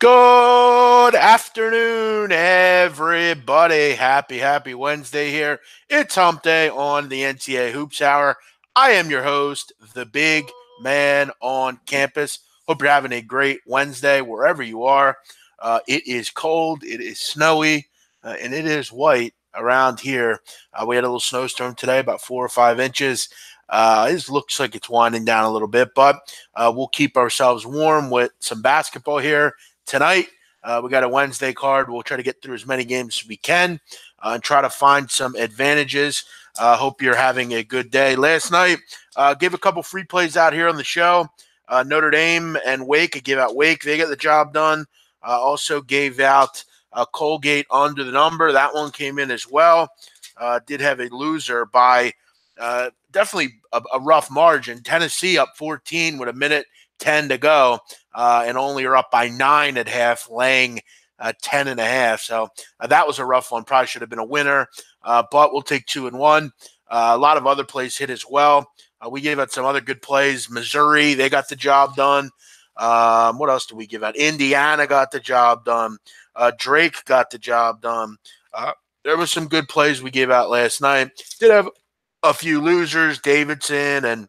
Good afternoon, everybody. Happy Wednesday here. It's hump day on the NCAA Hoops Hour. I am your host, the big man on campus. Hope you're having a great Wednesday wherever you are. It is cold, it is snowy, and it is white around here. We had a little snowstorm today, about 4 or 5 inches. It looks like it's winding down a little bit, but we'll keep ourselves warm with some basketball here tonight. We got a Wednesday card. We'll try to get through as many games as we can and try to find some advantages. Hope you're having a good day. Last night, gave a couple free plays out here on the show. Notre Dame and Wake. I gave out Wake. They got the job done. Also gave out Colgate under the number. That one came in as well. Did have a loser by definitely a rough margin. Tennessee up 14 with 1:10 to go, and only are up by 9 at half, laying 10.5. So that was a rough one. Probably should have been a winner, but we'll take 2 and 1. A lot of other plays hit as well. We gave out some other good plays. Missouri, they got the job done. What else did we give out? Indiana got the job done. Drake got the job done. There was some good plays we gave out last night. Did have a few losers, Davidson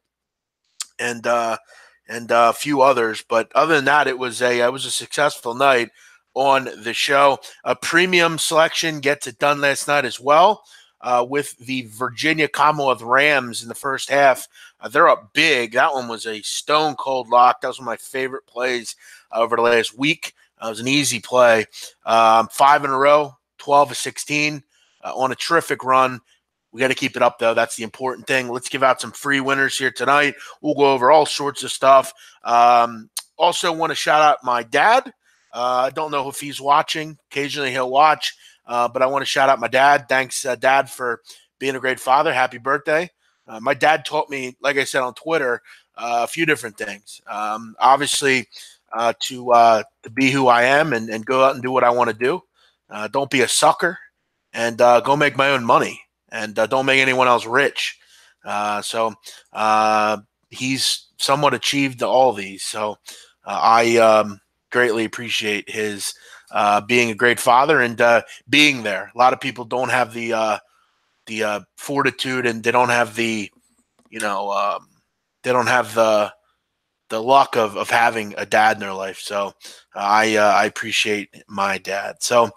and a few others, but other than that, it was a successful night on the show. A premium selection gets it done last night as well, with the Virginia Commonwealth Rams in the first half. They're up big. That one was a stone cold lock. That was one of my favorite plays over the last week. It was an easy play. 5 in a row, 12-16 on a terrific run. We got to keep it up, though. That's the important thing. Let's give out some free winners here tonight. We'll go over all sorts of stuff. Also want to shout out my dad. I don't know if he's watching. Occasionally he'll watch, but I want to shout out my dad. Thanks, Dad, for being a great father. Happy birthday. My dad taught me, like I said on Twitter, a few different things. Obviously, to be who I am and go out and do what I want to do. Don't be a sucker, and go make my own money. And don't make anyone else rich. So he's somewhat achieved all these. So I greatly appreciate his being a great father and being there. A lot of people don't have the fortitude, and they don't have the luck of having a dad in their life. So I appreciate my dad. So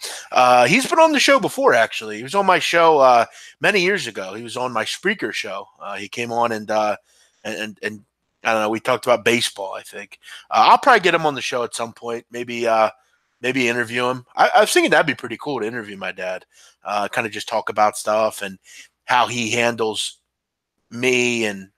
he's been on the show before, actually. He was on my show many years ago. He was on my Spreaker show. He came on and I don't know, we talked about baseball, I think. I'll probably get him on the show at some point. Maybe interview him. I was thinking that'd be pretty cool to interview my dad. Kind of just talk about stuff and how he handles me and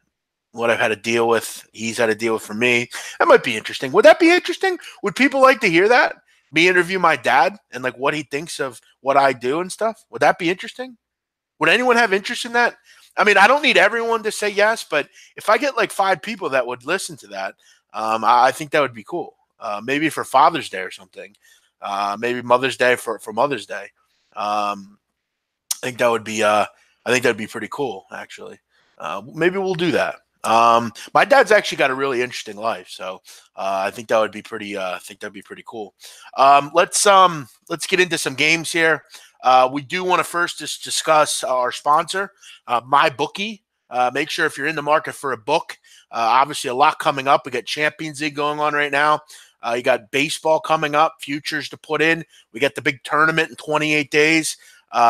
what I've had to deal with, he's had to deal with for me. That might be interesting. Would that be interesting? Would people like to hear that? Me interview my dad and like what he thinks of what I do and stuff? Would that be interesting? Would anyone have interest in that? I mean, I don't need everyone to say yes, but if I get like 5 people that would listen to that, I think that would be cool. Maybe for Father's Day or something. Maybe Mother's Day for Mother's Day. I think that would be pretty cool, actually. Maybe we'll do that. My dad's actually got a really interesting life, so I think that would be pretty. That'd be pretty cool. Let's get into some games here. We do want to first just discuss our sponsor, MyBookie. Make sure if you're in the market for a book, obviously a lot coming up. We got Champions League going on right now. You got baseball coming up, futures to put in. We got the big tournament in 28 days.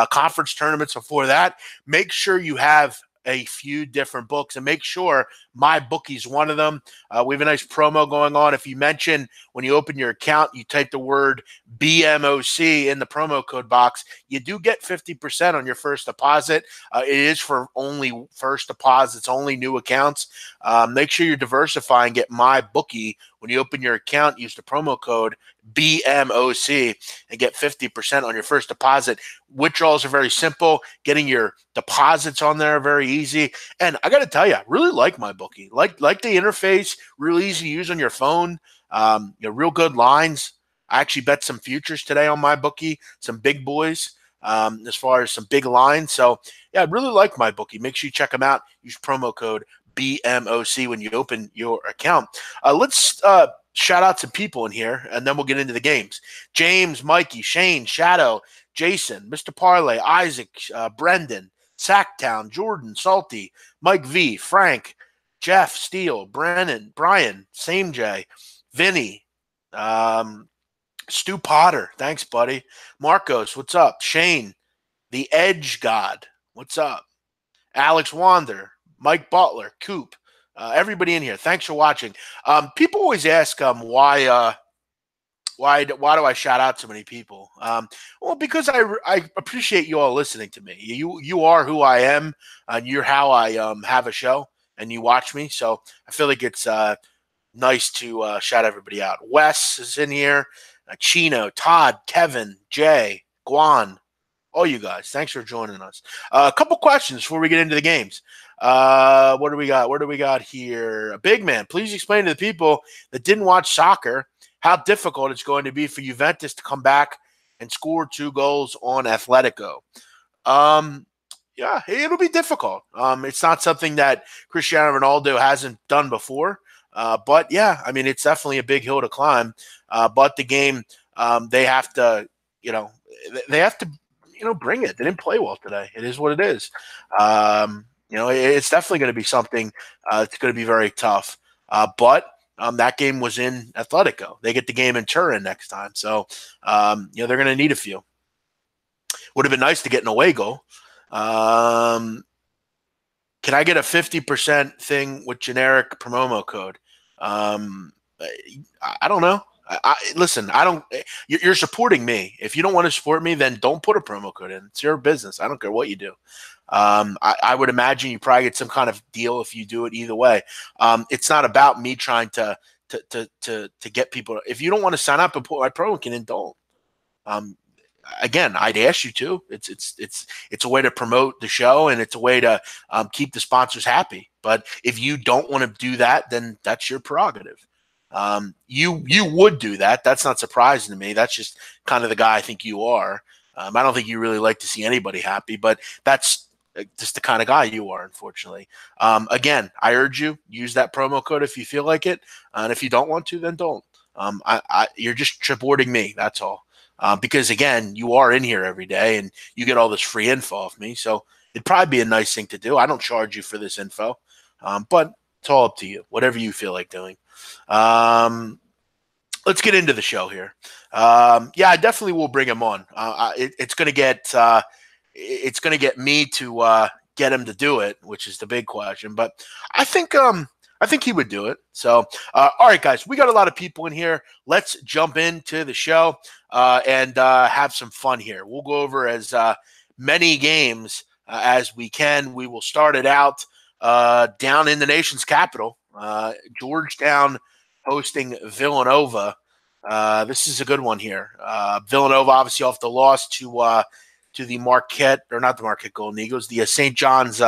Conference tournaments before that. Make sure you have a few different books and make sure MyBookie's one of them. We have a nice promo going on. If you mention when you open your account, you type the word BMOC in the promo code box, you do get 50% on your first deposit. It is for only first deposits, only new accounts. Make sure you're diversifying. Get MyBookie. When you open your account, use the promo code BMOC and get 50% on your first deposit. Withdrawals are very simple. Getting your deposits on there are very easy. And I got to tell you, I really like MyBookie. Like the interface, really easy to use on your phone. Real good lines. I actually bet some futures today on MyBookie, some big boys, as far as some big lines. So, yeah, I really like MyBookie. Make sure you check them out. Use promo code BMOC when you open your account. Let's shout out to people in here, and then we'll get into the games. James, Mikey, Shane, Shadow, Jason, Mr. Parlay, Isaac, Brendan, Sacktown, Jordan, Salty, Mike V, Frank, Jeff, Steele, Brennan, Brian, Same J, Vinny, Stu Potter, thanks, buddy. Marcos, what's up? Shane, the Edge God, what's up? Alex Wander, Mike Butler, Coop, everybody in here. Thanks for watching. People always ask why do I shout out so many people? Well, because I appreciate you all listening to me. You are who I am, and you're how I have a show, and you watch me. So I feel like it's nice to shout everybody out. Wes is in here. Chino, Todd, Kevin, Jay, Guan, all you guys. Thanks for joining us. A couple questions before we get into the games. What do we got? What do we got here? A big man, please explain to the people that didn't watch soccer how difficult it's going to be for Juventus to come back and score 2 goals on Atletico. Yeah, it'll be difficult. It's not something that Cristiano Ronaldo hasn't done before. But yeah, I mean, it's definitely a big hill to climb. But the game, they have to, bring it. They didn't play well today. It is what it is. It's definitely going to be something. It's going to be very tough. But that game was in Atletico. They get the game in Turin next time. So, they're going to need a few. Would have been nice to get an away goal. Can I get a 50% thing with generic promo code? I don't know. Listen, I don't. You're supporting me. If you don't want to support me, then don't put a promo code in. It's your business. I don't care what you do. I would imagine you probably get some kind of deal if you do it either way. It's not about me trying to get people. If you don't want to sign up and put my promo code in, don't. Again, I'd ask you to. It's a way to promote the show, and it's a way to keep the sponsors happy. But if you don't want to do that, then that's your prerogative. You would do that. That's not surprising to me. That's just kind of the guy I think you are. I don't think you really like to see anybody happy, but that's just the kind of guy you are, unfortunately. Again, I urge you, use that promo code if you feel like it. And if you don't want to, then don't. You're just supporting me. That's all. Because again, you are in here every day and you get all this free info off me. So it'd probably be a nice thing to do. I don't charge you for this info, but it's all up to you, whatever you feel like doing. Let's get into the show here. Yeah, I definitely will bring him on. It's going to get me to get him to do it, which is the big question. But I think he would do it. So, all right, guys, we got a lot of people in here. Let's jump into the show and have some fun here. We'll go over as many games as we can. We will start it out down in the nation's capital, Georgetown hosting Villanova. This is a good one here. Villanova obviously off the loss to the Marquette, or not the Marquette Golden Eagles, the St. John's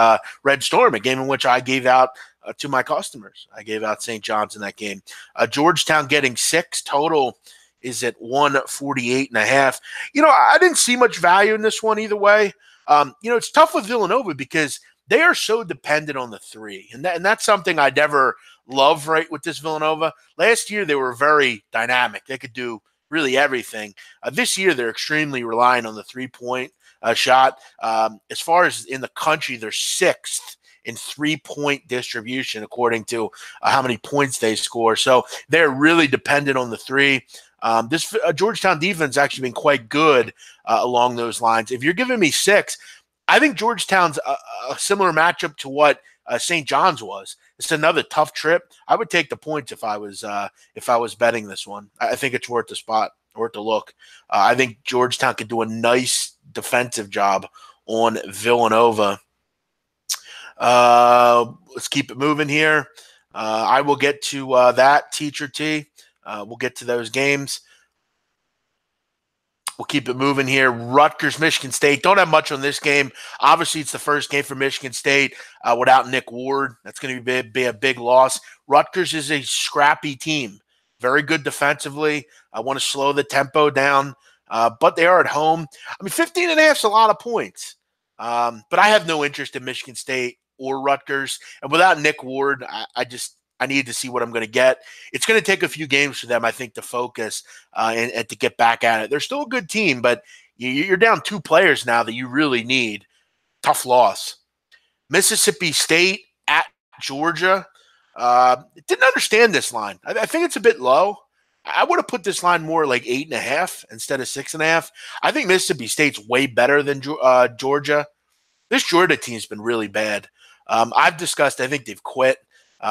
Red Storm, a game in which I gave out to my customers. I gave out St. John's in that game. Georgetown getting 6. Total is at 148.5. I didn't see much value in this one either way. It's tough with Villanova because they are so dependent on the 3. And that's something I never love right with this Villanova. Last year, they were very dynamic. They could do really everything. This year, they're extremely reliant on the 3-point shot. As far as in the country, they're 6th in 3-point distribution, according to how many points they score. So they're really dependent on the 3. This Georgetown defense has actually been quite good along those lines. If you're giving me 6, I think Georgetown's a similar matchup to what St. John's was. It's another tough trip. I would take the points if I was betting this one. I think it's worth the spot, worth the look. I think Georgetown could do a nice defensive job on Villanova. Let's keep it moving here. I will get to that, Teacher T. We'll get to those games. We'll keep it moving here. Rutgers, Michigan State. Don't have much on this game. Obviously, it's the first game for Michigan State without Nick Ward. That's going to be a big loss. Rutgers is a scrappy team. Very good defensively. I want to slow the tempo down, but they are at home. I mean, 15.5 is a lot of points. But I have no interest in Michigan State or Rutgers. And without Nick Ward, I just I need to see what I'm going to get. It's going to take a few games for them, I think, to focus and to get back at it. They're still a good team, but you're down 2 players now that you really need. Tough loss. Mississippi State at Georgia. Didn't understand this line. I think it's a bit low. I would have put this line more like 8.5 instead of 6.5. I think Mississippi State's way better than Georgia. This Georgia team's been really bad. I've discussed, I think they've quit. They're,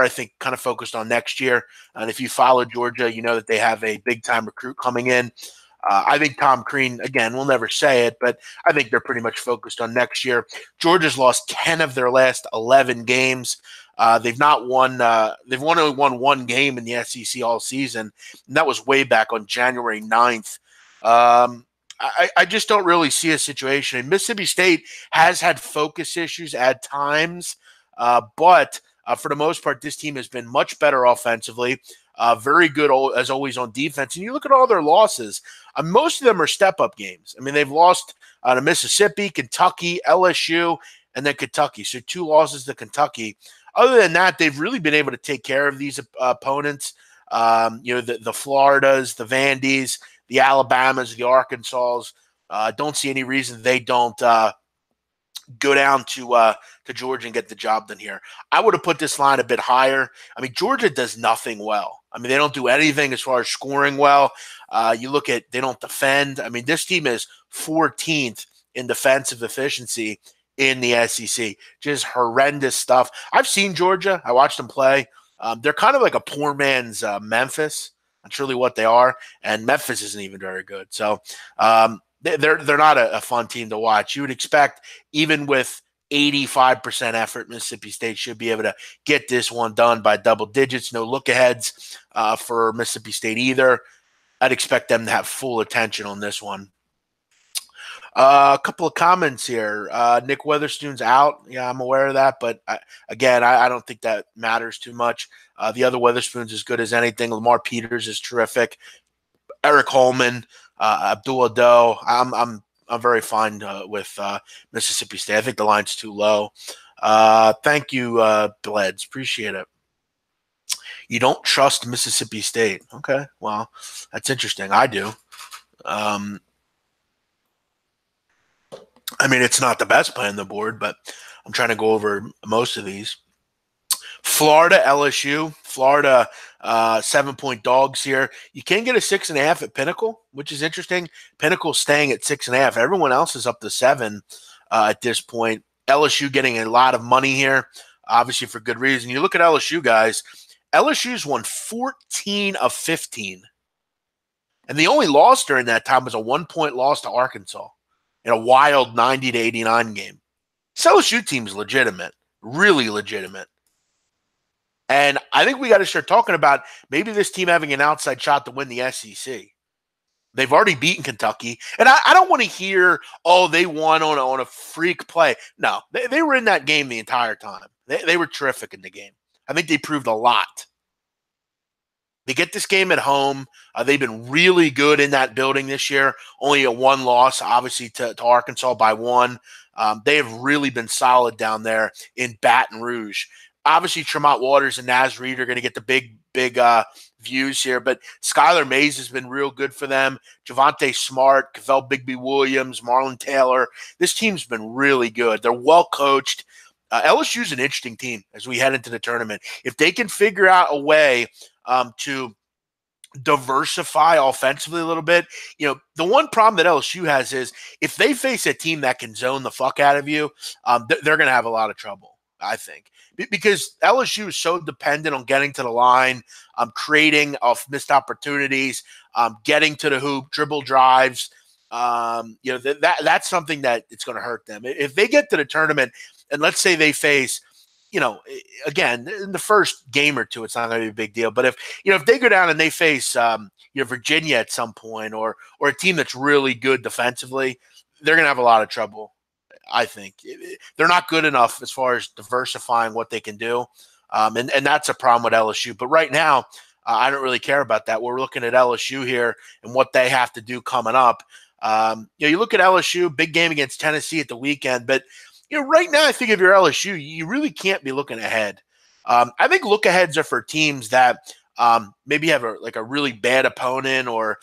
I think, kind of focused on next year. And if you follow Georgia, you know that they have a big-time recruit coming in. I think Tom Crean, again, will never say it, but I think they're pretty much focused on next year. Georgia's lost 10 of their last 11 games. They've not won. They've only won 1 game in the SEC all season, and that was way back on January 9th. I just don't really see a situation. And Mississippi State has had focus issues at times, but for the most part, this team has been much better offensively. Very good as always on defense. And you look at all their losses, most of them are step-up games. I mean, they've lost to Mississippi, Kentucky, LSU, and then Kentucky. So 2 losses to Kentucky. Other than that, they've really been able to take care of these opponents. The Floridas, the Vandies, the Alabamas, the Arkansas. Don't see any reason they don't go down to Georgia and get the job done here. I would have put this line a bit higher. I mean, Georgia does nothing well. I mean, they don't do anything as far as scoring well. You look at, they don't defend. I mean, this team is 14th in defensive efficiency in the SEC. Just horrendous stuff. I've seen Georgia. I watched them play. They're kind of like a poor man's Memphis. That's really what they are. And Memphis isn't even very good. So they're not a fun team to watch. You would expect, even with 85% effort, Mississippi State should be able to get this one done by double digits. No look-aheads for Mississippi State either. I'd expect them to have full attention on this one. A couple of comments here. Nick Weatherstone's out. Yeah, I'm aware of that. But, I don't think that matters too much. The other Weatherspoon's as good as anything. Lamar Peters is terrific. Eric Holman, Abdul Ado. I'm very fine with Mississippi State. I think the line's too low. Thank you, Bleds. Appreciate it. You don't trust Mississippi State. Okay, well, that's interesting. I do. I mean, it's not the best play on the board, but I'm trying to go over most of these. Florida, LSU. Florida, 7-point dogs here. You can get a 6.5 at Pinnacle, which is interesting. Pinnacle's staying at 6.5. Everyone else is up to 7 at this point. LSU getting a lot of money here, obviously for good reason. You look at LSU, guys. LSU's won 14 of 15. And the only loss during that time was a 1-point loss to Arkansas in a wild 90-89 game. This LSU team's legitimate, really legitimate. And I think we got to start talking about maybe this team having an outside shot to win the SEC. They've already beaten Kentucky. And I don't want to hear, oh, they won on a freak play. No, they were in that game the entire time. They were terrific in the game. I think they proved a lot. They get this game at home. They've been really good in that building this year. Only a 1 loss, obviously, to Arkansas by 1. They have really been solid down there in Baton Rouge. Obviously, Tremont Waters and Naz Reid are going to get the big views here, but Skylar Mays has been real good for them. Javonte Smart, Cavell Bigby-Williams, Marlon Taylor. This team's been really good. They're well coached. LSU's an interesting team as we head into the tournament. If they can figure out a way to diversify offensively a little bit, the one problem that LSU has is if they face a team that can zone the fuck out of you, they're going to have a lot of trouble, I think. Because LSU is so dependent on getting to the line, creating off missed opportunities, getting to the hoop, dribble drives. That's something that it's going to hurt them. If they get to the tournament, and let's say they face, again, in the first game or two, it's not going to be a big deal. But if they go down and they face, Virginia at some point, or a team that's really good defensively, they're going to have a lot of trouble. I think they're not good enough as far as diversifying what they can do. And that's a problem with LSU. But right now, I don't really care about that. We're looking at LSU here and what they have to do coming up. You look at LSU, big game against Tennessee at the weekend. But, right now, I think if you're LSU, you really can't be looking ahead. I think look-aheads are for teams that maybe have a really bad opponent, or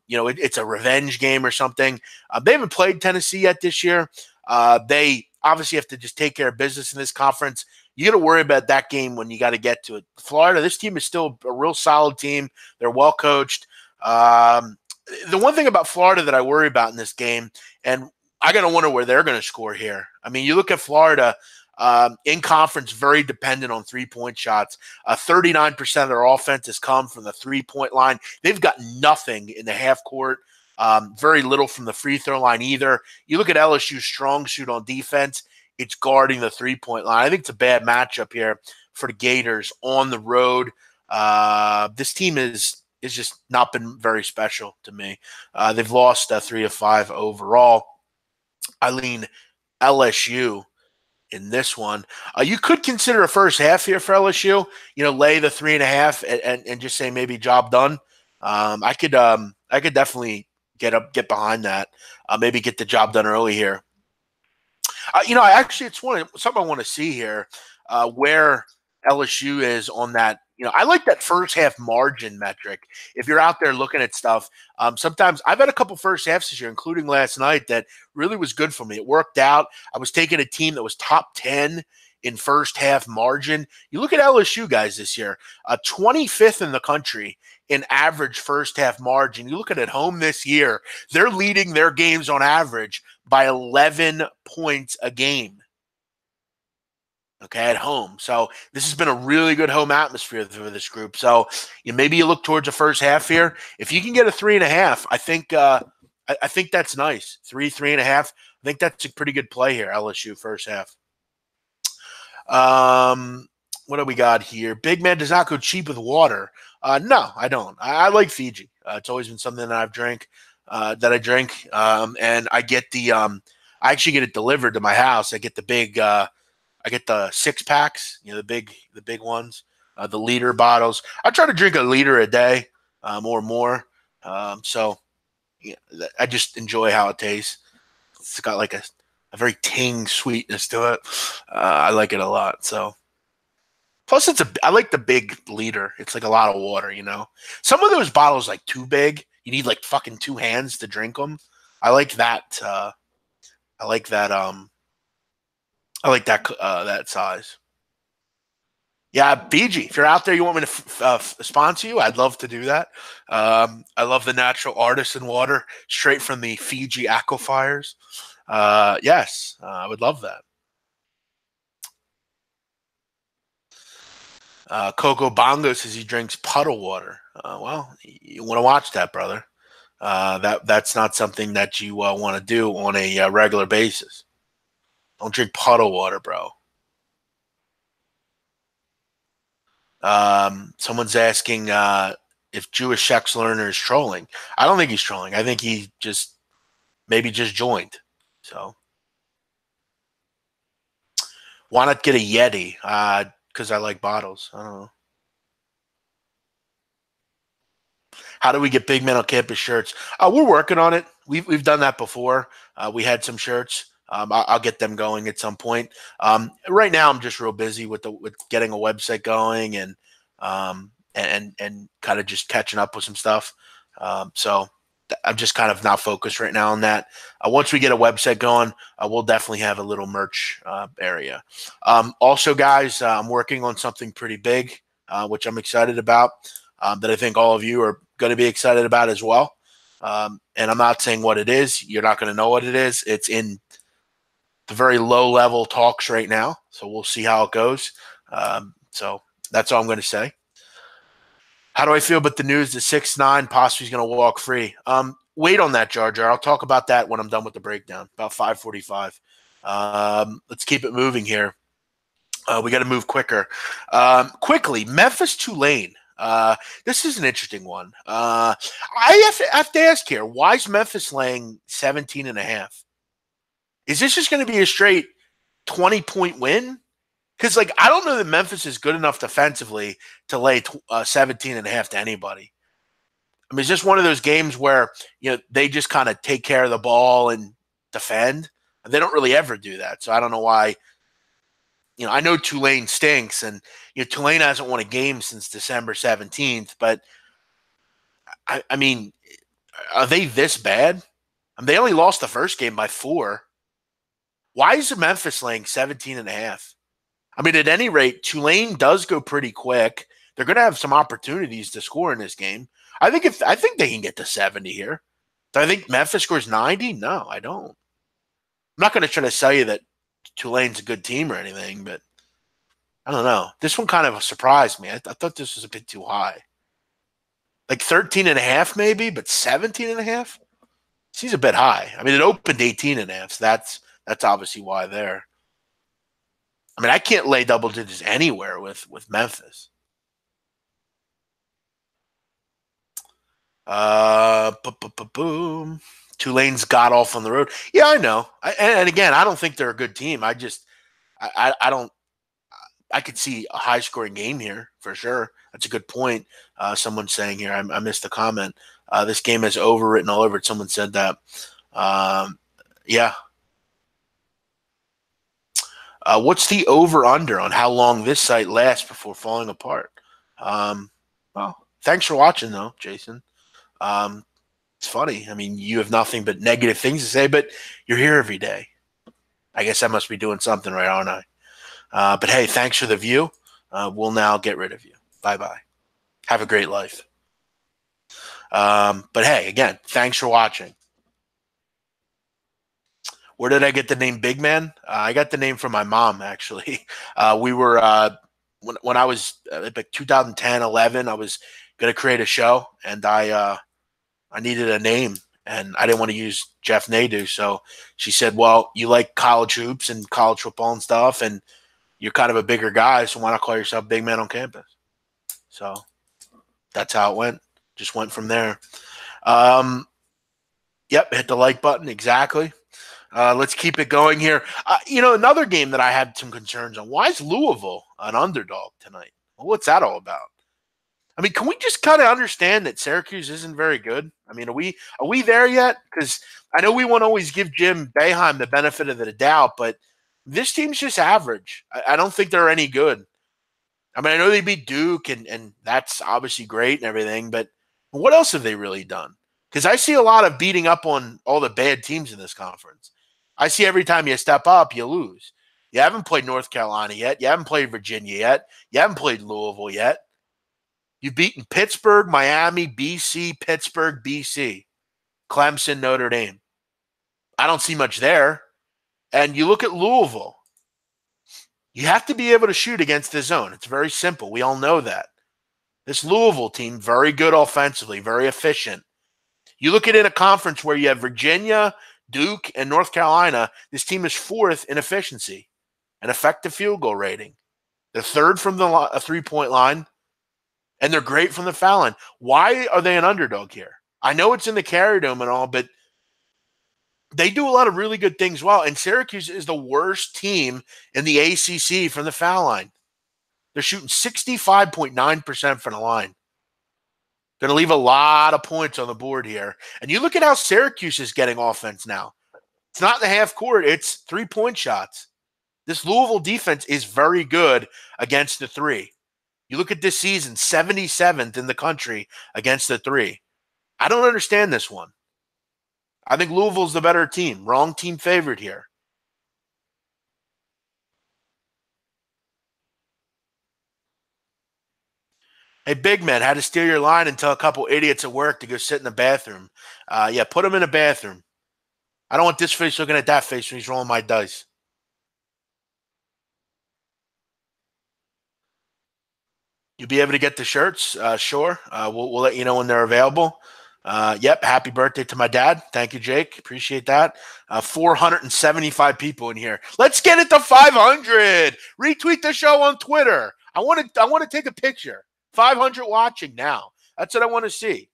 it's a revenge game or something. They haven't played Tennessee yet this year. They obviously have to just take care of business in this conference. You got to worry about that game when you got to get to it. Florida, this team is still a real solid team. They're well coached. The one thing about Florida that I worry about in this game, and I got to wonder where they're going to score here. I mean, you look at Florida in conference, very dependent on 3-point shots. 39% of their offense has come from the 3-point line. They've got nothing in the half court. Very little from the free throw line either. You look at LSU's strong suit on defense, it's guarding the 3-point line. I think it's a bad matchup here for the Gators on the road. This team is just not been very special to me. They've lost 3 of 5 overall. I lean LSU in this one. You could consider a first half here for LSU. Lay the 3.5 and just say maybe job done. I could definitely get behind that. Maybe get the job done early here. It's something I want to see here, where LSU is on that. I like that first half margin metric. If you're out there looking at stuff, sometimes I've had a couple first halves this year, including last night, that really was good for me. It worked out. I was taking a team that was top 10 in first half margin. You look at LSU guys this year, 25th in the country in average first half margin. You look at home this year, they're leading their games on average by 11 points a game. Okay, at home. So this has been a really good home atmosphere for this group. So maybe you look towards the first half here. If you can get a 3.5, I think that's nice. 3.5. I think that's a pretty good play here. LSU first half. What do we got here? Big man does not go cheap with water. No, I don't. I like Fiji. It's always been something that I drink. And I get I actually get it delivered to my house. I get the big. I get the 6-packs, the big ones, the liter bottles. I try to drink a liter a day, or more. So I just enjoy how it tastes. It's got like a very tang sweetness to it. I like it a lot. So plus I like the big liter. It's like a lot of water, Some of those bottles like too big. You need like fucking 2 hands to drink them. I like that. That size. Yeah, Fiji. If you're out there, you want me to sponsor you? I'd love to do that. I love the natural artisan water straight from the Fiji aquifers. Yes, I would love that. Coco Bongo says he drinks puddle water. Well, you want to watch that, brother. That's not something that you want to do on a regular basis. Don't drink puddle water, bro. Someone's asking if Jewish sex learner is trolling. I don't think he's trolling. I think he maybe just joined. So why not get a Yeti? Because I like bottles. I don't know. How do we get Big Men on Campus shirts? We're working on it. We've done that before. We had some shirts. I'll get them going at some point. Right now, I'm just real busy with getting a website going and kind of just catching up with some stuff. So I'm just kind of not focused right now on that. Once we get a website going, we'll definitely have a little merch area. Also, guys, I'm working on something pretty big, which I'm excited about, that I think all of you are going to be excited about as well. And I'm not saying what it is. You're not going to know what it is. It's in the very low level talks right now. So we'll see how it goes. So that's all I'm going to say. How do I feel about the news that 6'9" possibly is going to walk free? Wait on that, Jar Jar. I'll talk about that when I'm done with the breakdown, about 5:45. Let's keep it moving here. We got to move quicker. Quickly, Memphis Tulane. This is an interesting one. I have to ask here, why is Memphis laying 17.5? Is this just going to be a straight 20-point win? Because, I don't know that Memphis is good enough defensively to lay 17.5 to anybody. I mean, it's just one of those games where, they just kind of take care of the ball and defend. And they don't really ever do that. So I don't know why I know Tulane stinks, and Tulane hasn't won a game since December 17th. But I mean, are they this bad? I mean, they only lost the first game by 4. Why is Memphis laying 17 and a half? I mean, at any rate, Tulane does go pretty quick. They're going to have some opportunities to score in this game. I think they can get to 70 here. Do I think Memphis scores 90? No, I don't. I'm not going to try to sell you that Tulane's a good team or anything, but I don't know. This one kind of surprised me. I thought this was a bit too high. Like 13 and a half maybe, but 17 and a half? Seems a bit high. I mean, it opened 18 and a half, so that's obviously why there. I mean, I can't lay double digits anywhere with Memphis. Boom. Tulane's got off on the road. Yeah, I know. And again, I don't think they're a good team. I don't. I could see a high scoring game here for sure. That's a good point. Someone's saying here, I missed the comment. This game is overwritten all over it. Someone said that. Yeah. What's the over under on how long this site lasts before falling apart? Well, thanks for watching though, Jason. It's funny. I mean, you have nothing but negative things to say, but you're here every day. I guess I must be doing something right, aren't I? But hey, thanks for the view. We'll now get rid of you. Bye-bye. Have a great life. But hey, again, thanks for watching. Where did I get the name Big Man? I got the name from my mom, actually. We were, when I was like 2010, 11, I was going to create a show, and I needed a name, and I didn't want to use Jeff Nadu. So she said, well, you like college hoops and college football and stuff, and you're kind of a bigger guy, so why not call yourself Big Man on Campus? So that's how it went. Just went from there. Yep, hit the like button. Exactly. Let's keep it going here. Another game that I had some concerns on. Why is Louisville an underdog tonight? Well, what's that all about? I mean, can we just kind of understand that Syracuse isn't very good? I mean, are we there yet? Because I know we won't always give Jim Boeheim the benefit of the doubt, but this team's just average. I don't think they're any good. I mean, I know they beat Duke, and that's obviously great and everything, but what else have they really done? Because I see a lot of beating up on all the bad teams in this conference. I see every time you step up, you lose. You haven't played North Carolina yet. You haven't played Virginia yet. You haven't played Louisville yet. You've beaten Pittsburgh, Miami, BC, Pittsburgh, BC, Clemson, Notre Dame. I don't see much there. And you look at Louisville. You have to be able to shoot against the zone. It's very simple. We all know that. This Louisville team, very good offensively, very efficient. You look at it in a conference where you have Virginia, Duke, and North Carolina. This team is 4th in efficiency and effective field goal rating. They're 3rd from the three-point line, and they're great from the foul line. Why are they an underdog here? I know it's in the Carrier Dome and all, but they do a lot of really good things well, and Syracuse is the worst team in the ACC from the foul line. They're shooting 65.9% from the line. Going to leave a lot of points on the board here. And you look at how Syracuse is getting offense now. It's not in the half court. It's 3-point shots. This Louisville defense is very good against the 3. You look at this season, 77th in the country against the 3. I don't understand this one. I think Louisville's the better team. Wrong team favored here. Hey, big man, had to steal your line and tell a couple idiots at work to go sit in the bathroom. Yeah, put them in a bathroom. I don't want this face looking at that face when he's rolling my dice. You'll be able to get the shirts? Sure. We'll let you know when they're available. Yep. Happy birthday to my dad. Thank you, Jake. Appreciate that. 475 people in here. Let's get it to 500. Retweet the show on Twitter. I want to take a picture. 500 watching now. That's what I want to see.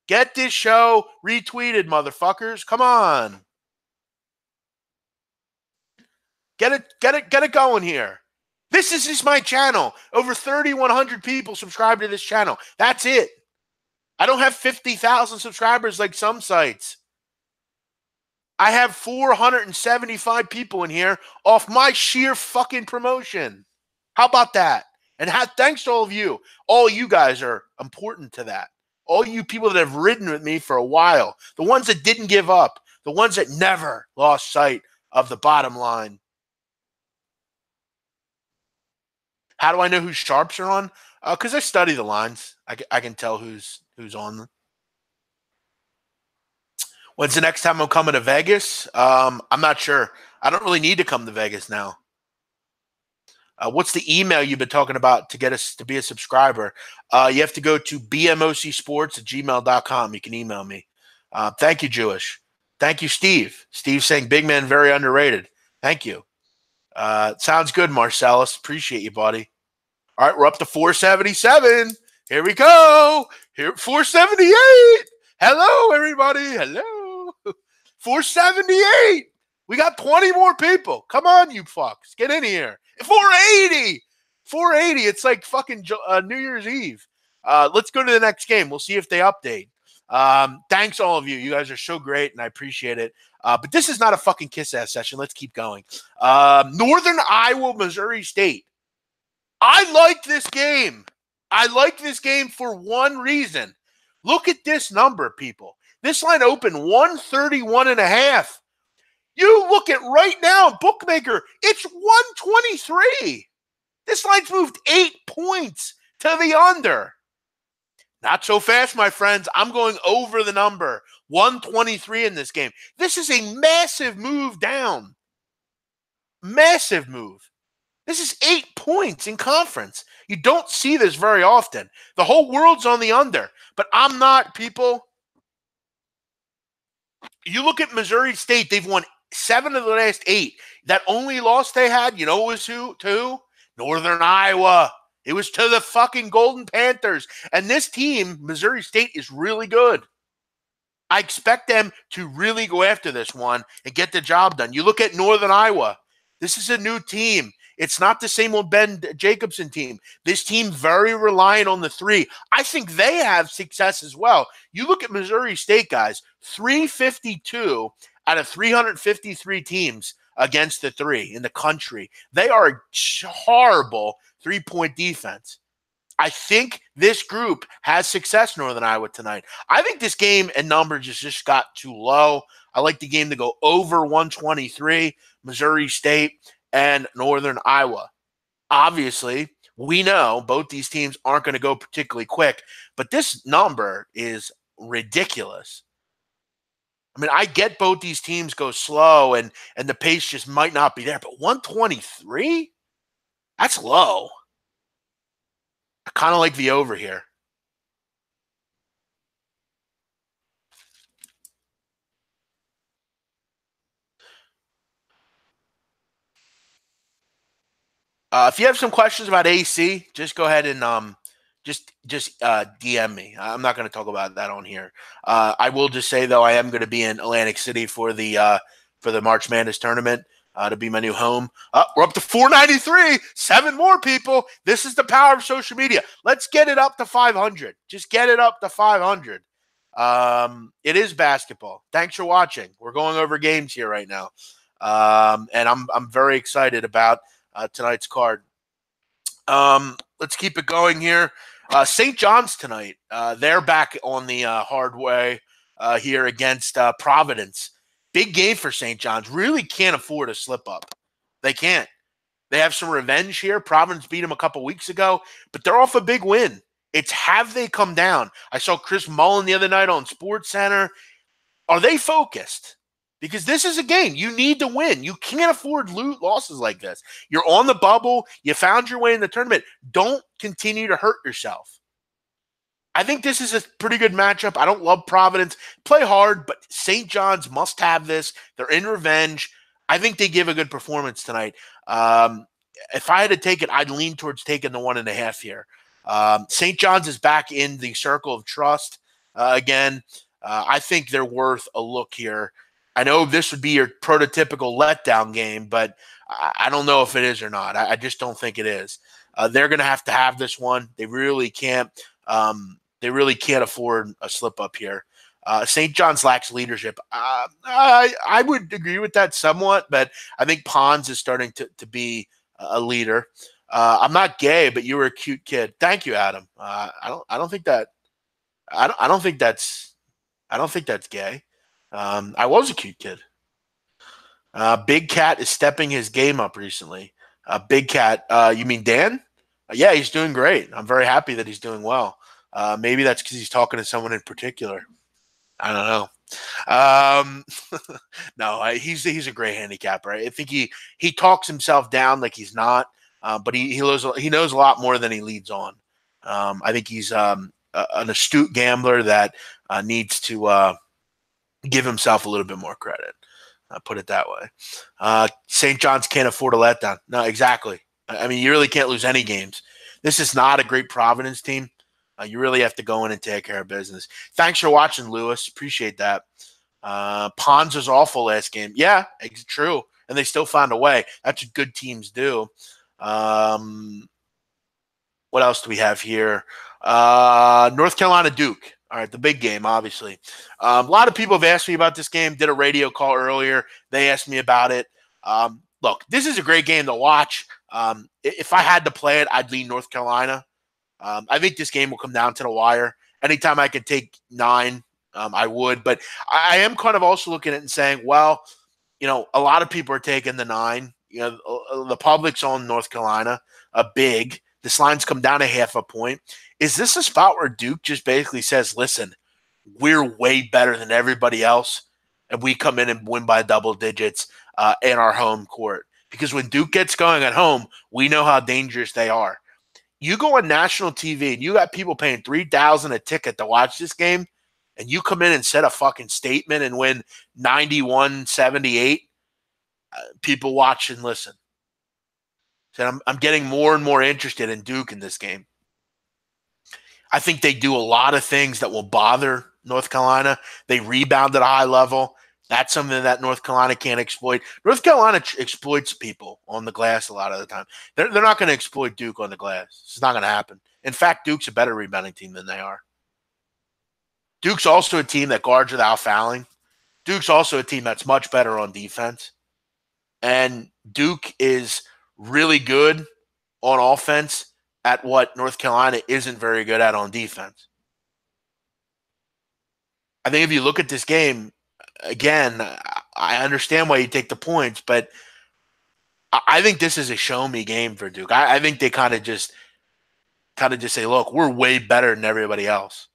Get this show retweeted, motherfuckers. Come on. Get it going here. This is my channel. Over 3,100 people subscribe to this channel. That's it. I don't have 50,000 subscribers like some sites. I have 475 people in here off my sheer fucking promotion. How about that? And thanks to all of you. All you guys are important to that. All you people that have ridden with me for a while, the ones that didn't give up, the ones that never lost sight of the bottom line. How do I know whose sharps are on? Because I study the lines. I can tell who's on them. When's the next time I'm coming to Vegas? I'm not sure. I don't really need to come to Vegas now. What's the email you've been talking about to get us to be a subscriber? You have to go to bmocsports@gmail.com. You can email me. Thank you, Jewish. Thank you, Steve. Steve saying big man very underrated. Thank you. Sounds good, Marcellus. Appreciate you, buddy. All right, we're up to 477. Here we go. Here, 478. Hello, everybody. Hello. 478. We got 20 more people. Come on, you fucks. Get in here. 480. 480. It's like fucking New Year's Eve. Let's go to the next game. We'll see if they update. Thanks, all of you. You guys are so great, and I appreciate it. But this is not a fucking kiss-ass session. Let's keep going. Northern Iowa, Missouri State. I like this game. I like this game for one reason. Look at this number, people. This line opened 131.5. You look at right now, bookmaker, it's 123. This line's moved 8 points to the under. Not so fast, my friends. I'm going over the number. 123 in this game. This is a massive move down. Massive move. This is 8 points in conference. You don't see this very often. The whole world's on the under, but I'm not, people. You look at Missouri State, they've won 7 of the last 8. That only loss they had, you know, was who? To Northern Iowa. It was to the fucking Golden Panthers. And this team, Missouri State, is really good. I expect them to really go after this one and get the job done. You look at Northern Iowa. This is a new team. It's not the same old Ben Jacobson team. This team very reliant on the three. I think they have success as well. You look at Missouri State, guys, 352 out of 353 teams against the three in the country. They are a horrible three-point defense. I think this group has success, Northern Iowa, tonight. I think this game and numbers just got too low. I like the game to go over 123, Missouri State and Northern Iowa. Obviously, we know both these teams aren't going to go particularly quick, but this number is ridiculous. I mean, I get both these teams go slow and the pace just might not be there, but 123? That's low. I kind of like the over here. If you have some questions about AC, just go ahead and just DM me. I'm not going to talk about that on here. I will just say though, I am going to be in Atlantic City for the March Madness tournament to be my new home. We're up to 493. 7 more people. This is the power of social media. Let's get it up to 500. Just get it up to 500. It is basketball. Thanks for watching. We're going over games here right now, and I'm very excited about tonight's card. Let's keep it going here. St. John's tonight. They're back on the hard way here against Providence. Big game for St. John's. Really can't afford a slip up. They can't. They have some revenge here. Providence beat them a couple weeks ago, but they're off a big win. It's have they come down? I saw Chris Mullen the other night on SportsCenter. Are they focused? Because this is a game. You need to win. You can't afford losses like this. You're on the bubble. You found your way in the tournament. Don't continue to hurt yourself. I think this is a pretty good matchup. I don't love Providence. Play hard, but St. John's must have this. They're in revenge. I think they give a good performance tonight. If I had to take it, I'd lean towards taking the 1.5 here. St. John's is back in the circle of trust again. I think they're worth a look here. I know this would be your prototypical letdown game, but I don't know if it is or not. I just don't think it is. They're going to have this one. They really can't. They really can't afford a slip up here. St. John's lacks leadership. I would agree with that somewhat, but I think Pons is starting to be a leader. I'm not gay, but you were a cute kid. Thank you, Adam. I don't think that. I don't think that's. I don't think that's gay. I was a cute kid. Big Cat is stepping his game up recently. Big Cat, you mean Dan? Yeah, he's doing great. I'm very happy that he's doing well. Maybe that's because he's talking to someone in particular. I don't know. Um, no, he's a great handicapper. I think he talks himself down like he's not, but he knows a lot more than he leads on. I think he's an astute gambler that needs to give himself a little bit more credit. Put it that way. St. John's can't afford a letdown. No, exactly. I mean, you really can't lose any games. This is not a great Providence team. You really have to go in and take care of business. Thanks for watching, Lewis. Appreciate that. Pons was awful last game. Yeah, it's true. And they still found a way. That's what good teams do. What else do we have here? North Carolina Duke. All right, the big game, obviously. A lot of people have asked me about this game. Did a radio call earlier. They asked me about it. Look, this is a great game to watch. If I had to play it, I'd lean North Carolina. I think this game will come down to the wire. Anytime I could take 9, I would. But I am kind of also looking at it and saying, well, a lot of people are taking the 9. The public's on North Carolina, big. This line's come down a half a point. Is this a spot where Duke just basically says, listen, we're way better than everybody else, and we come in and win by double digits in our home court? Because when Duke gets going at home, we know how dangerous they are. You go on national TV and you got people paying $3,000 a ticket to watch this game, and you come in and set a fucking statement and win 91-78, people watch and listen. So I'm getting more and more interested in Duke in this game. I think they do a lot of things that will bother North Carolina. They rebound at a high level. That's something that North Carolina can't exploit. North Carolina exploits people on the glass a lot of the time. They're not going to exploit Duke on the glass. It's not going to happen. In fact, Duke's a better rebounding team than they are. Duke's also a team that guards without fouling. Duke's also a team that's much better on defense. And Duke is really good on offense at what North Carolina isn't very good at on defense. I think if you look at this game, again, I understand why you take the points, but I think this is a show me game for Duke. I think they kind of just say, look, we're way better than everybody else.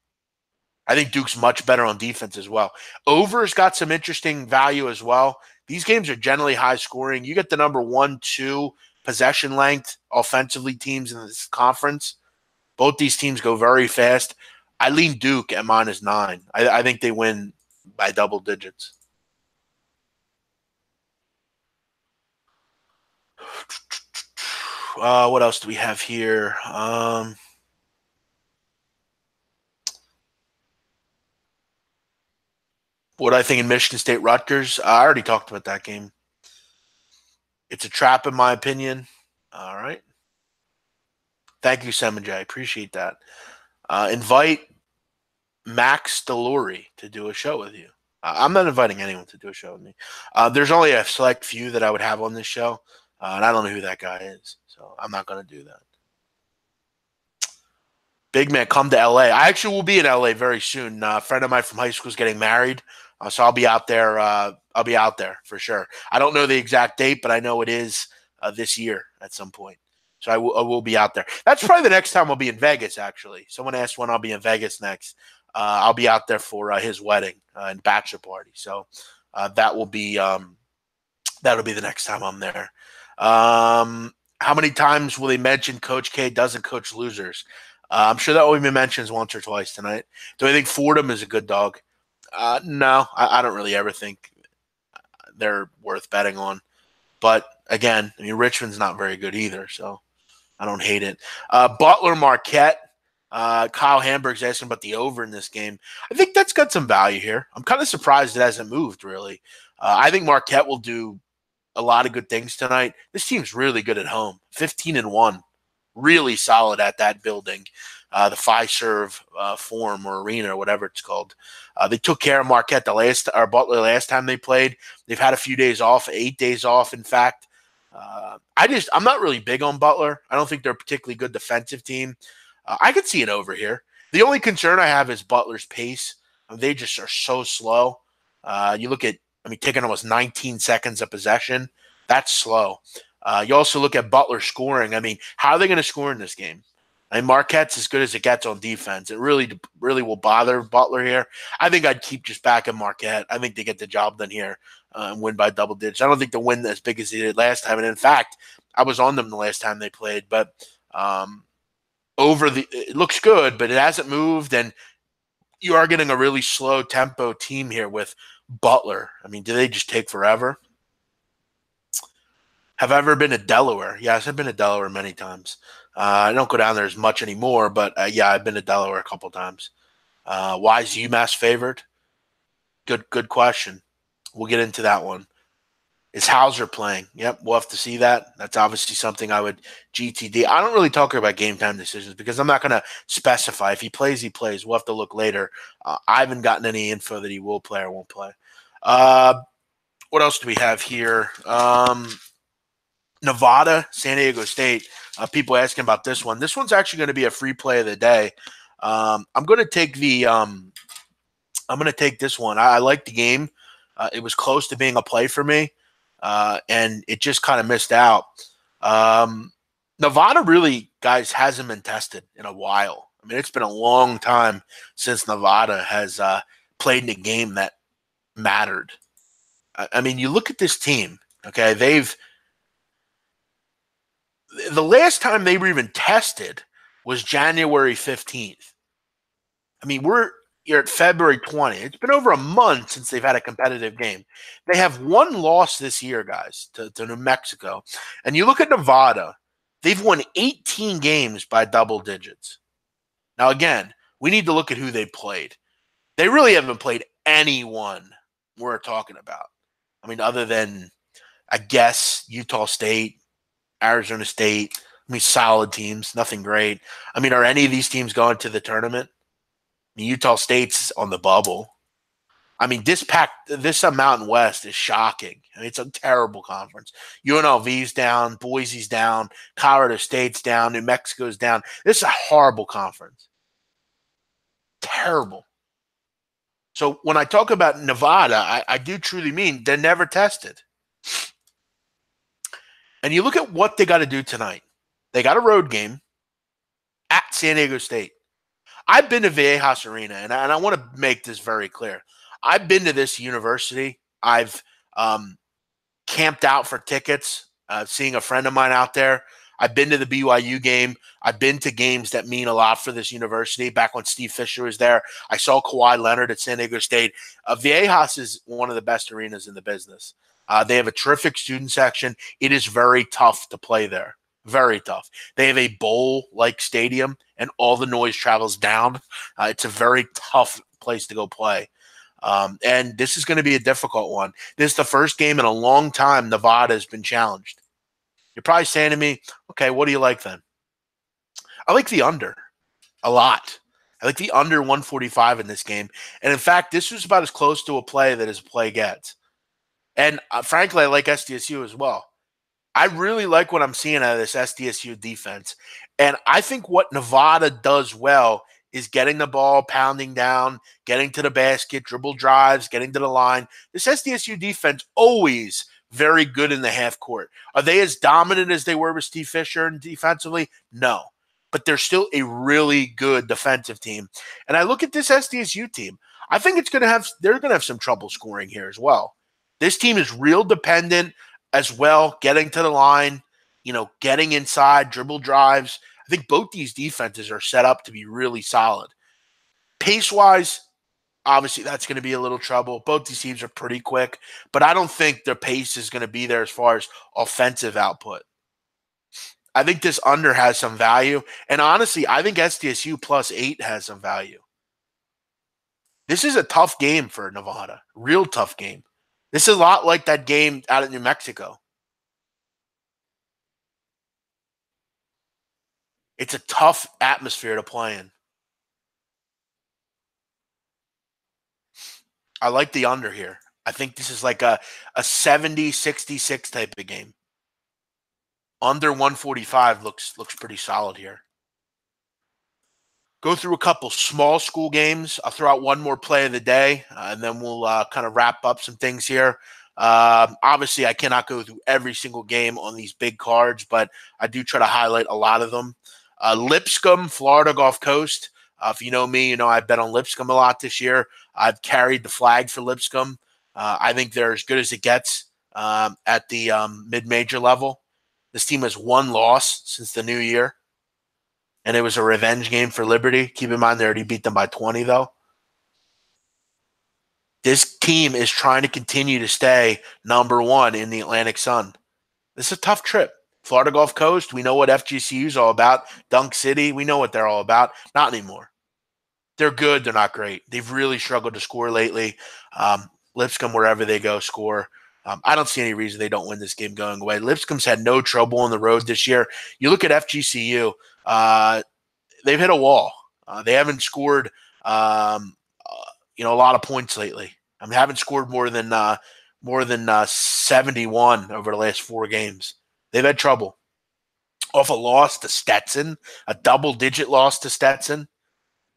I think Duke's much better on defense as well. Over's got some interesting value as well. These games are generally high scoring. You get the number 1, 2 possession length offensively teams in this conference. Both these teams go very fast. I lean Duke at -9. I think they win by double digits. What else do we have here? What I think in Michigan State Rutgers? I already talked about that game. It's a trap, in my opinion. All right. Thank you, Semin J. I appreciate that. Invite Max Delory to do a show with you. I'm not inviting anyone to do a show with me. There's only a select few that I would have on this show, and I don't know who that guy is, so I'm not going to do that. Big man, come to LA. I actually will be in LA very soon. A friend of mine from high school is getting married, so I'll be out there. I'll be out there for sure. I don't know the exact date, but I know it is this year at some point. So I will be out there. That's probably the next time I'll be in Vegas, actually. Someone asked when I'll be in Vegas next. I'll be out there for his wedding and bachelor party. So that'll be the next time I'm there. How many times will they mention Coach K doesn't coach losers? I'm sure that will be mentioned once or twice tonight. Do I think Fordham is a good dog? No, I don't really ever think they're worth betting on. But again, I mean, Richmond's not very good either, so I don't hate it. Butler Marquette. Kyle Hamburg's asking about the over in this game. I think that's got some value here. I'm kind of surprised it hasn't moved, really. I think Marquette will do a lot of good things tonight. This team's really good at home. 15-1. really solid at that building, the Fiserv Forum or Arena or whatever it's called. They took care of Marquette Butler last time they played. They've had a few days off, 8 days off, in fact. I'm not really big on Butler. I don't think they're a particularly good defensive team. I could see it over here. The only concern I have is Butler's pace. They just are so slow. You look at, taking almost 19 seconds of possession. That's slow. You also look at Butler scoring. How are they going to score in this game? Marquette's as good as it gets on defense. It really will bother Butler here. I think I'd keep just back at Marquette. I think they get the job done here and win by double digits. I don't think they'll win as big as they did last time. And in fact, I was on them the last time they played. But it looks good, but it hasn't moved. And you are getting a really slow tempo team here with Butler. Do they just take forever? Have I ever been to Delaware? Yes, I've been to Delaware many times. I don't go down there as much anymore, but yeah, I've been to Delaware a couple times. Why is UMass favored? Good question. We'll get into that one. Is Hauser playing? Yep, we'll have to see that. That's obviously something I would GTD. I don't really talk about game time decisions because I'm not going to specify. If he plays, he plays. We'll have to look later. I haven't gotten any info that he will play or won't play. What else do we have here? Nevada, San Diego State. People asking about this one. This one's actually going to be a free play of the day. I'm going to take this one. I like the game. It was close to being a play for me, and it just kind of missed out. Nevada really, guys, hasn't been tested in a while. It's been a long time since Nevada has played in a game that mattered. You look at this team. Okay, the last time they were even tested was January 15th. You're at February 20th. It's been over a month since they've had a competitive game. They have one loss this year, guys, to New Mexico. And you look at Nevada, they've won 18 games by double digits. Now, again, we need to look at who they played. They really haven't played anyone we're talking about. Other than, I guess, Utah State, Arizona State. Solid teams, nothing great. Are any of these teams going to the tournament? Utah State's on the bubble. This Mountain West is shocking. It's a terrible conference. UNLV's down, Boise's down, Colorado State's down, New Mexico's down. This is a horrible conference. Terrible. So when I talk about Nevada, I do truly mean they're never tested. And you look at what they got to do tonight. They got a road game at San Diego State. I've been to Viejas Arena, and I want to make this very clear. I've been to this university. I've camped out for tickets, seeing a friend of mine out there. I've been to the BYU game. I've been to games that mean a lot for this university. Back when Steve Fisher was there, I saw Kawhi Leonard at San Diego State. Viejas is one of the best arenas in the business. They have a terrific student section. It is very tough to play there. Very tough. They have a bowl-like stadium, and all the noise travels down. It's a very tough place to go play. And this is going to be a difficult one. This is the first game in a long time Nevada has been challenged. You're probably saying to me, okay, what do you like then? I like the under a lot. I like the under 145 in this game. And in fact, this was about as close to a play that a play gets. And frankly, I like SDSU as well. I really like what I'm seeing out of this SDSU defense. And I think what Nevada does well is getting the ball, pounding down, getting to the basket, dribble drives, getting to the line. This SDSU defense always very good in the half court. Are they as dominant as they were with Steve Fisher and defensively? No. But they're still a really good defensive team. And I look at this SDSU team. I think they're going to have some trouble scoring here as well. This team is real dependent as well, getting to the line, getting inside, dribble drives. I think both these defenses are set up to be really solid. Pace-wise, obviously that's going to be a little trouble. Both these teams are pretty quick, but I don't think their pace is going to be there as far as offensive output. I think this under has some value, and honestly, I think SDSU +8 has some value. This is a tough game for Nevada, real tough game. This is a lot like that game out of New Mexico. It's a tough atmosphere to play in. I like the under here. I think this is like a 70-66 type of game. Under 145 looks pretty solid here. Go through a couple small school games. I'll throw out one more play of the day, and then we'll kind of wrap up some things here. Obviously, I cannot go through every single game on these big cards, but I do try to highlight a lot of them. Lipscomb, Florida Gulf Coast. If you know me, you know I've bet on Lipscomb a lot this year. I've carried the flag for Lipscomb. I think they're as good as it gets at the mid-major level. This team has one loss since the new year, and it was a revenge game for Liberty. Keep in mind they already beat them by 20, though. This team is trying to continue to stay number one in the Atlantic Sun. This is a tough trip. Florida Gulf Coast, we know what FGCU is all about. Dunk City, we know what they're all about. Not anymore. They're good. They're not great. They've really struggled to score lately. Lipscomb, wherever they go, score. I don't see any reason they don't win this game going away. Lipscomb's had no trouble on the road this year. You look at FGCU, they've hit a wall. They haven't scored, a lot of points lately. I mean, haven't scored more than 71 over the last 4 games. They've had trouble. Off a loss to Stetson, a double-digit loss to Stetson.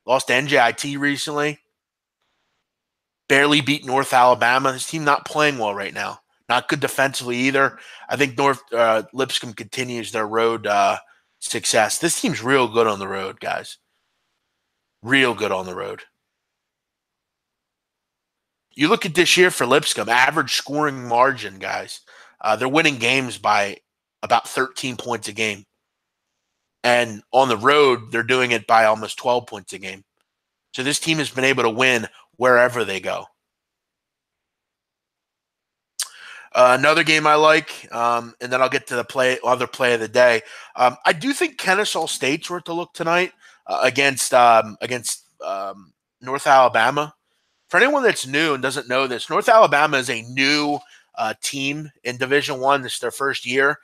Lost to NJIT recently. Barely beat North Alabama. This team not playing well right now. Not good defensively either. I think Lipscomb continues their road success. This team's real good on the road, guys. Real good on the road. You look at this year for Lipscomb, average scoring margin, guys. They're winning games by about 13 points a game. And on the road, they're doing it by almost 12 points a game. So this team has been able to win wherever they go. Another game I like, and then I'll get to the other play of the day. I do think Kennesaw State's worth a look tonight against North Alabama. For anyone that's new and doesn't know this, North Alabama is a new team in Division I. This is their first year.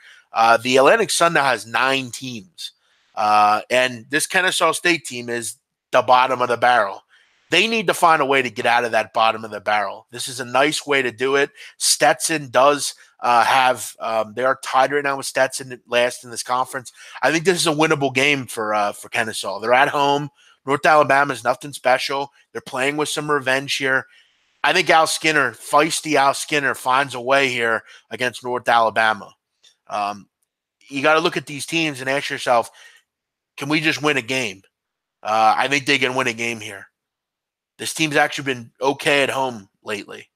The Atlantic Sun now has 9 teams. And this Kennesaw State team is the bottom of the barrel. They need to find a way to get out of that bottom of the barrel. This is a nice way to do it. Stetson does they are tied right now with Stetson last in this conference. I think this is a winnable game for Kennesaw. They're at home. North Alabama is nothing special. They're playing with some revenge here. I think feisty Al Skinner finds a way here against North Alabama. You got to look at these teams and ask yourself, can we just win a game? I think they can win a game here. This team's actually been okay at home lately.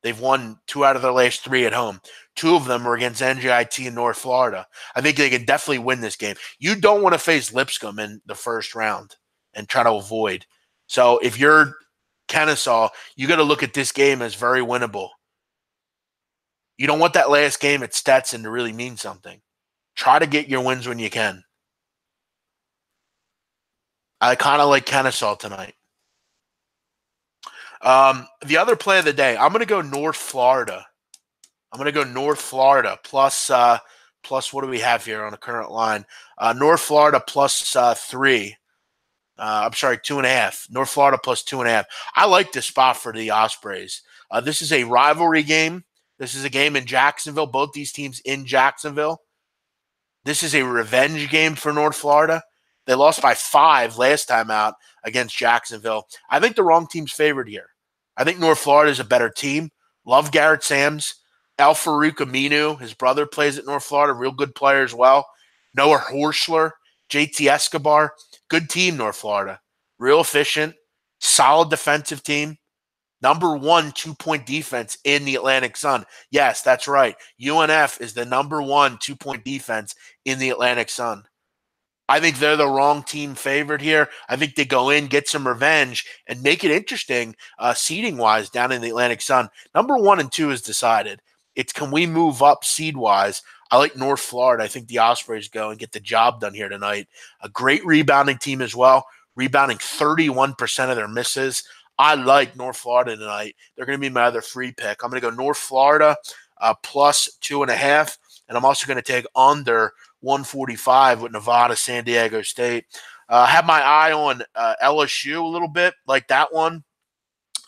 They've won 2 out of their last 3 at home. 2 of them are against NJIT and North Florida. I think they can definitely win this game. You don't want to face Lipscomb in the first round and try to avoid. So if you're Kennesaw, you got to look at this game as very winnable. You don't want that last game at Stetson to really mean something. Try to get your wins when you can. I kind of like Kennesaw tonight. The other play of the day, I'm going to go North Florida. Plus what do we have here on the current line? North Florida plus 3. I'm sorry, 2.5. North Florida plus 2.5. I like this spot for the Ospreys. This is a rivalry game. This is a game in Jacksonville. Both these teams in Jacksonville. This is a revenge game for North Florida. They lost by 5 last time out against Jacksonville. I think the wrong team's favored here. I think North Florida is a better team. Love Garrett Sams. Al Farouk Aminu, his brother, plays at North Florida. Real good player as well. Noah Horschler, JT Escobar. Good team, North Florida. Real efficient. Solid defensive team. Number 1 2-point defense in the Atlantic Sun. Yes, that's right. UNF is the number 1 2-point defense in the Atlantic Sun. I think they're the wrong team favored here. I think they go in, get some revenge, and make it interesting seeding-wise down in the Atlantic Sun. Number 1 and 2 is decided. It's can we move up seed-wise? I like North Florida. I think the Ospreys go and get the job done here tonight. A great rebounding team as well, rebounding 31% of their misses. I like North Florida tonight. They're going to be my other free pick. I'm going to go North Florida plus 2.5, and I'm also going to take under 145 with Nevada, San Diego State. I have my eye on LSU a little bit, like that one.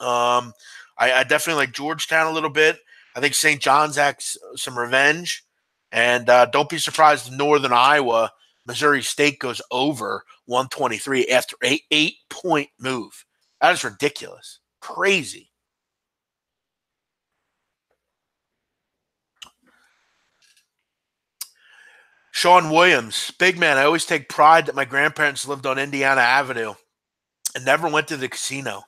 I definitely like Georgetown a little bit. I think St. John's has some revenge. And don't be surprised if Northern Iowa, Missouri State goes over 123 after an 8-point move. That is ridiculous. Crazy. Sean Williams, big man. I always take pride that my grandparents lived on Indiana Avenue and never went to the casino.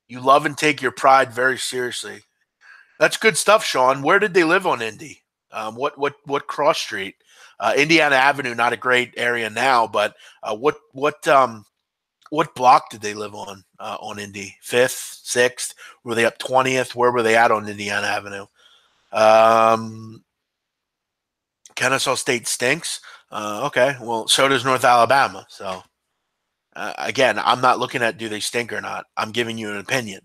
You love and take your pride very seriously. That's good stuff, Sean. Where did they live on Indy? What cross street? Indiana Avenue, not a great area now, but what block did they live on Indy? Fifth, sixth? Were they up 20th? Where were they at on Indiana Avenue? Kennesaw State stinks. Okay, well, so does North Alabama. So again, I'm not looking at do they stink or not. I'm giving you an opinion.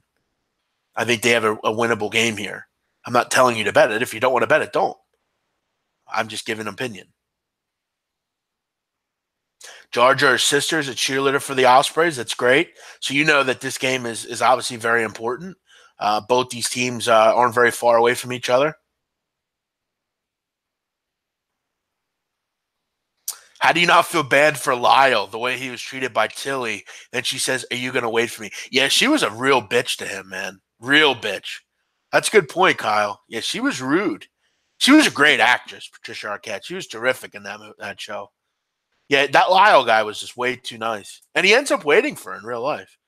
I think they have a winnable game here. I'm not telling you to bet it. If you don't want to bet it, don't. I'm just giving an opinion. Jar Jar's sister's a cheerleader for the Ospreys. That's great. So you know that this game is obviously very important. Both these teams aren't very far away from each other. How do you not feel bad for Lyle, the way he was treated by Tilly? Then she says, "Are you going to wait for me?" Yeah, she was a real bitch to him, man. Real bitch. That's a good point, Kyle. Yeah, she was rude. She was a great actress, Patricia Arquette. She was terrific in that show. Yeah, that Lyle guy was just way too nice. And he ends up waiting for her in real life,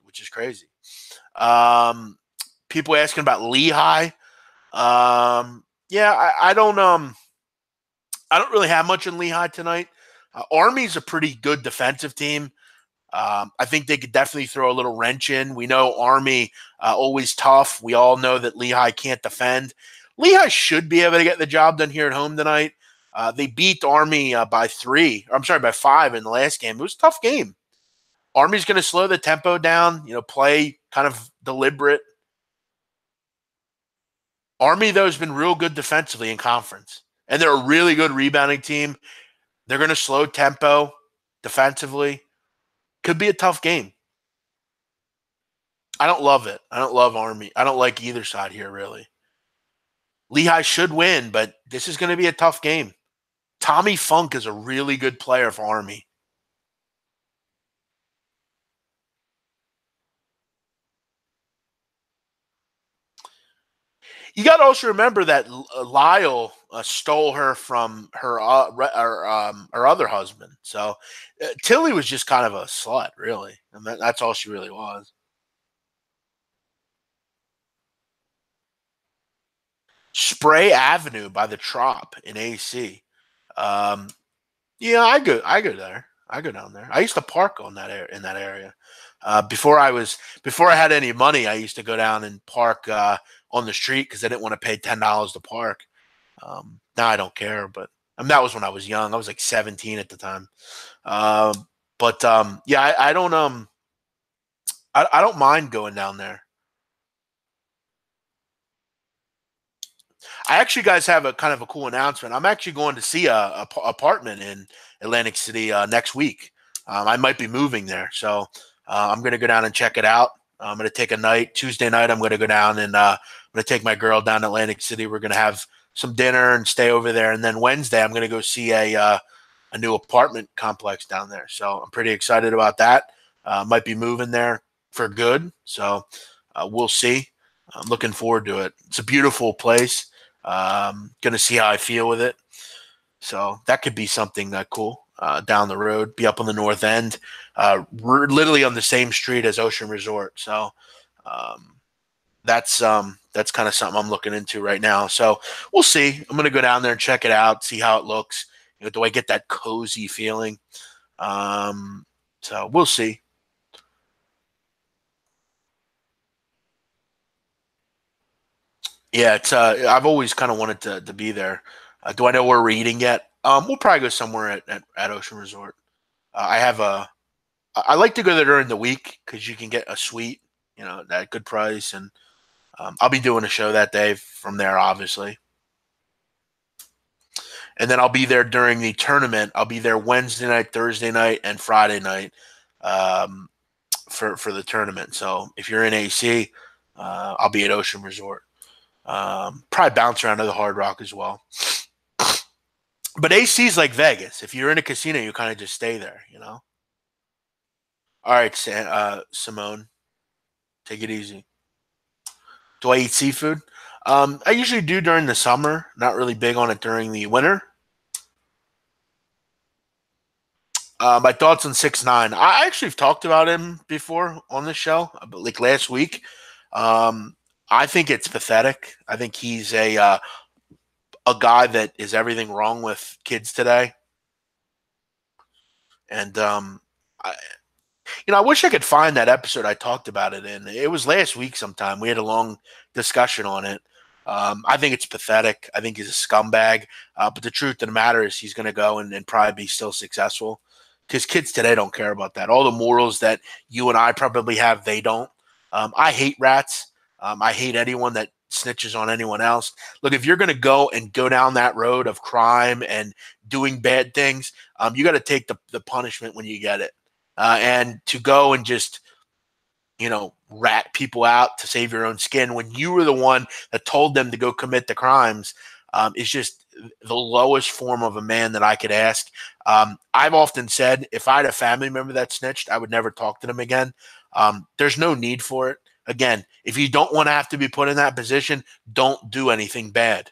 which is crazy. People asking about Lehigh. Yeah, I don't really have much in Lehigh tonight. Army's a pretty good defensive team. I think they could definitely throw a little wrench in. We know Army always tough. We all know that Lehigh can't defend. Lehigh should be able to get the job done here at home tonight. They beat Army by 3. Or I'm sorry, by 5 in the last game. It was a tough game. Army's going to slow the tempo down, play kind of deliberate. Army, though, has been real good defensively in conference. And they're a really good rebounding team. They're going to slow tempo defensively. Could be a tough game. I don't love it. I don't love Army. I don't like either side here, really. Lehigh should win, but this is going to be a tough game. Tommy Funk is a really good player for Army. You got to also remember that Lyle stole her from her other husband. So Tilly was just kind of a slut, really, and that's all she really was. Spray Avenue by the Trop in AC. Um, yeah, I go there. I go down there. I used to park on in that area. Before I had any money, I used to go down and park on the street because I didn't want to pay $10 to park. Now I don't care, but that was when I was young. I was like 17 at the time. But yeah, I don't I don't mind going down there. I actually, guys, have a kind of a cool announcement. I'm actually going to see a apartment in Atlantic City next week. I might be moving there, so I'm going to go down and check it out. I'm going to take a night. Tuesday night, I'm going to go down and I'm going to take my girl down to Atlantic City. We're going to have some dinner and stay over there. And then Wednesday, I'm going to go see a new apartment complex down there. So I'm pretty excited about that. Might be moving there for good. So we'll see. I'm looking forward to it. It's a beautiful place. Going to see how I feel with it. So that could be something cool down the road. Be up on the north end. We're literally on the same street as Ocean Resort. So that's kind of something I'm looking into right now. So we'll see. I'm going to go down there and check it out, see how it looks. Do I get that cozy feeling? So we'll see. Yeah, it's I've always kind of wanted to be there. Do I know where we're eating yet? We'll probably go somewhere at Ocean Resort. I like to go there during the week because you can get a suite, at good price, and I'll be doing a show that day from there, obviously. and then I'll be there during the tournament. I'll be there Wednesday night, Thursday night, and Friday night for the tournament. So if you're in AC, I'll be at Ocean Resort. Probably bounce around to the Hard Rock as well. But AC is like Vegas. If you're in a casino, you kind of just stay there, you know? All right, Simone, take it easy. Do I eat seafood? I usually do during the summer. Not really big on it during the winter. My thoughts on 6ix9ine. I actually have talked about him before on the show, like last week. I think it's pathetic. I think he's a guy that is everything wrong with kids today. And I wish I could find that episode I talked about it in. It was last week sometime. We had a long discussion on it. I think it's pathetic. I think he's a scumbag. But the truth of the matter is he's going to go and probably be still successful because kids today don't care about that. All the morals that you and I probably have, they don't. I hate rats. I hate anyone that snitches on anyone else. Look, if you're going to go down that road of crime and doing bad things, you got to take the punishment when you get it. And to go and just, rat people out to save your own skin when you were the one that told them to go commit the crimes is just the lowest form of a man that I could ask. I've often said if I had a family member that snitched, I would never talk to them again. There's no need for it. Again, if you don't want to have to be put in that position, don't do anything bad.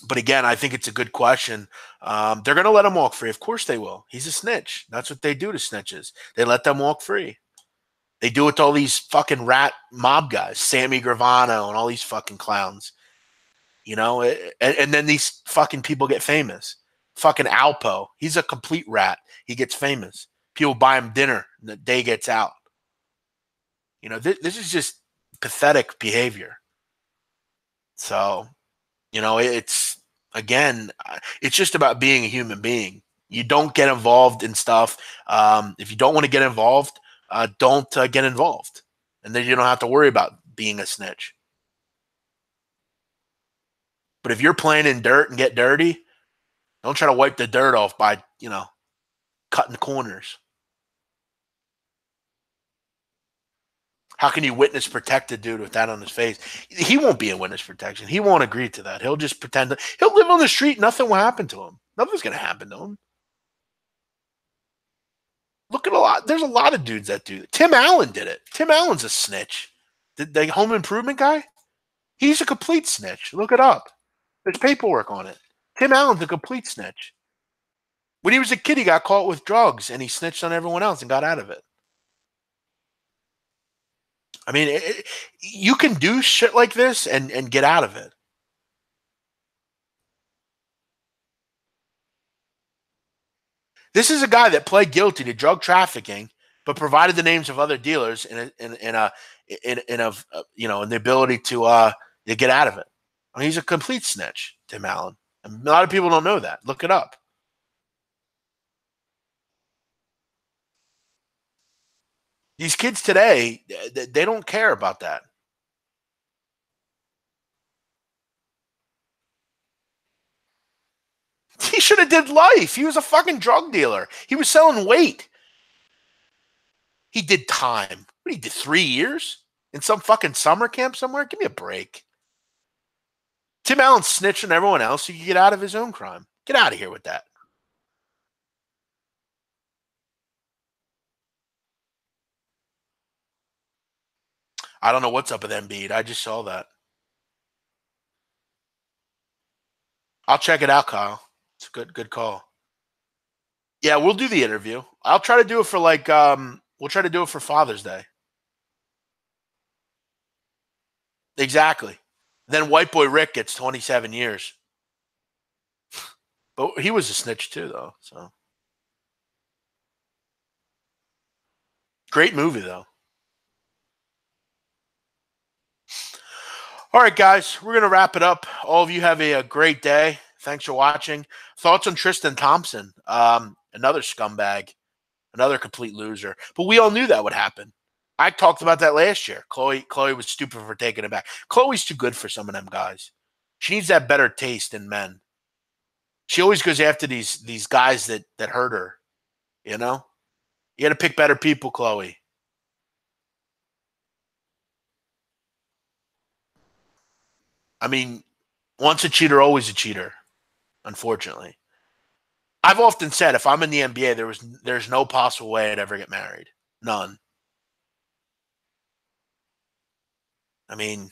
But again, I think it's a good question. They're going to let him walk free. Of course they will. He's a snitch. That's what they do to snitches. They let them walk free. They do it to all these fucking rat mob guys, Sammy Gravano and all these fucking clowns. And then these fucking people get famous. Fucking Alpo. He's a complete rat. He gets famous. People buy him dinner and the day gets out. This is just pathetic behavior. So, it's just about being a human being. You don't get involved in stuff. If you don't want to get involved, don't get involved. And then you don't have to worry about being a snitch. But if you're playing in dirt and get dirty, don't try to wipe the dirt off by, cutting corners. How can you witness protect a dude with that on his face? He won't be in witness protection. He won't agree to that. He'll just pretend he'll live on the street. Nothing will happen to him. Nothing's going to happen to him. Look at there's a lot of dudes that do it. Tim Allen did it. Tim Allen's a snitch. The home improvement guy, he's a complete snitch. Look it up. There's paperwork on it. Tim Allen's a complete snitch. When he was a kid, he got caught with drugs and he snitched on everyone else and got out of it. I mean, you can do shit like this and get out of it. This is a guy that pled guilty to drug trafficking, but provided the names of other dealers in the ability to get out of it. I mean, he's a complete snitch, Tim Allen. And a lot of people don't know that. Look it up. These kids today, they don't care about that. He should have did life. He was a fucking drug dealer. He was selling weight. He did time. What, he did 3 years in some fucking summer camp somewhere? Give me a break. Tim Allen snitched on everyone else so he could get out of his own crime. Get out of here with that. I don't know what's up with Embiid. I just saw that. I'll check it out, Kyle. It's a good call. Yeah, we'll do the interview. I'll try to do it for we'll try to do it for Father's Day. Exactly. Then White Boy Rick gets 27 years. But he was a snitch too, though. So great movie, though. All right, guys, we're going to wrap it up. All of you have a great day. Thanks for watching. Thoughts on Tristan Thompson? Another scumbag, another complete loser. But we all knew that would happen. I talked about that last year. Chloe was stupid for taking it back. Chloe's too good for some of them guys. She needs that better taste in men. She always goes after these guys that hurt her. You know, you got to pick better people, Chloe. I mean, once a cheater, always a cheater. Unfortunately, I've often said if I'm in the NBA, there's no possible way I'd ever get married. None. I mean,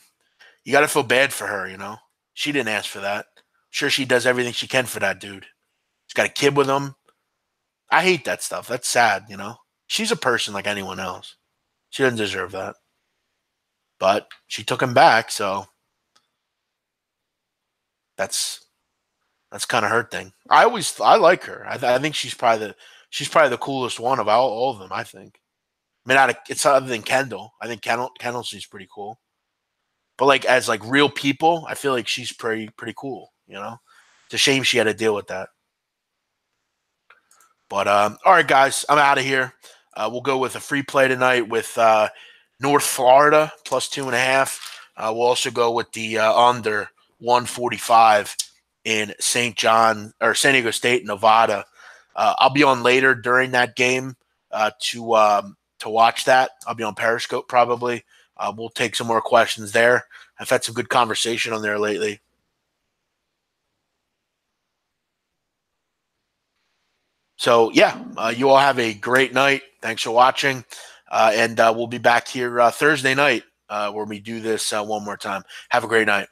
you got to feel bad for her. She didn't ask for that. Sure, she does everything she can for that dude. She's got a kid with him. I hate that stuff. That's sad. She's a person like anyone else. She doesn't deserve that. But she took him back, so that's kind of her thing. I like her. I think she's probably the coolest one of all of them. I think. I mean, it's other than Kendall. I think Kendall seems pretty cool. But like as like real people, I feel like she's pretty cool. It's a shame she had to deal with that. But all right, guys, I'm out of here. We'll go with a free play tonight with North Florida plus 2.5. We'll also go with the under 145 in St. John or San Diego State, Nevada. I'll be on later during that game to watch that. I'll be on Periscope probably. We'll take some more questions there. I've had some good conversation on there lately. So, yeah, you all have a great night. Thanks for watching. And we'll be back here Thursday night where we do this one more time. Have a great night.